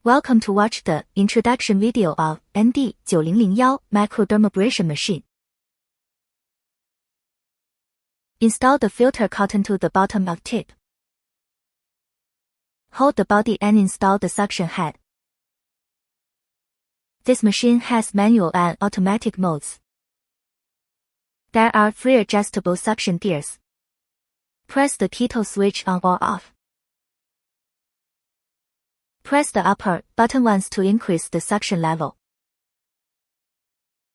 Welcome to watch the introduction video of ND9001 Microdermabrasion machine. Install the filter cotton to the bottom of tip. Hold the body and install the suction head. This machine has manual and automatic modes. There are 3 adjustable suction gears. Press the keto switch on or off. Press the upper button once to increase the suction level.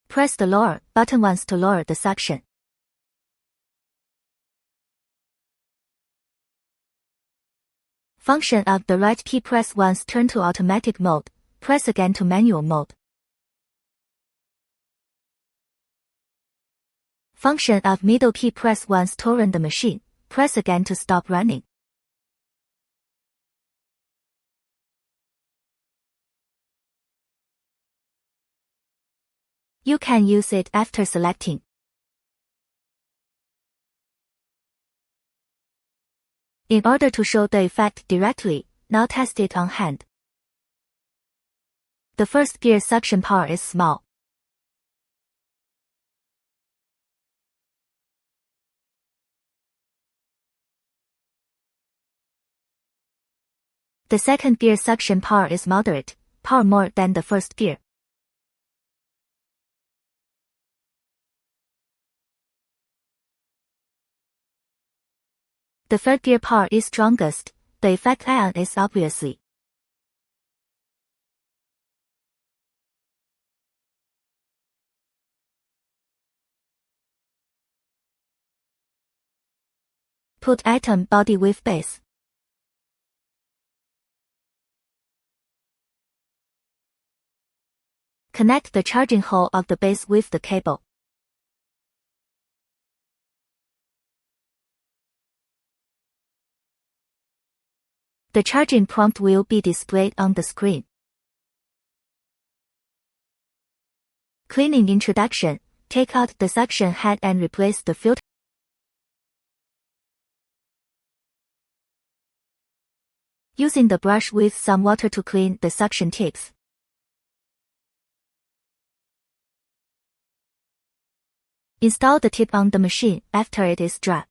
Press the lower button once to lower the suction. Function of the right key, press once turn to automatic mode, press again to manual mode. Function of middle key, press once to run the machine, press again to stop running. You can use it after selecting. In order to show the effect directly, now test it on hand. The first gear suction power is small. The second gear suction power is moderate, power more than the first gear. The third gear power is strongest, the effect ion is obviously. Put item body with base. Connect the charging hole of the base with the cable. The charging prompt will be displayed on the screen. Cleaning introduction. Take out the suction head and replace the filter. Using the brush with some water to clean the suction tips. Install the tip on the machine after it is dry.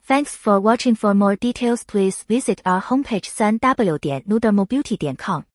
Thanks for watching. For more details, please visit our homepage 3w.newdermobeauty.com.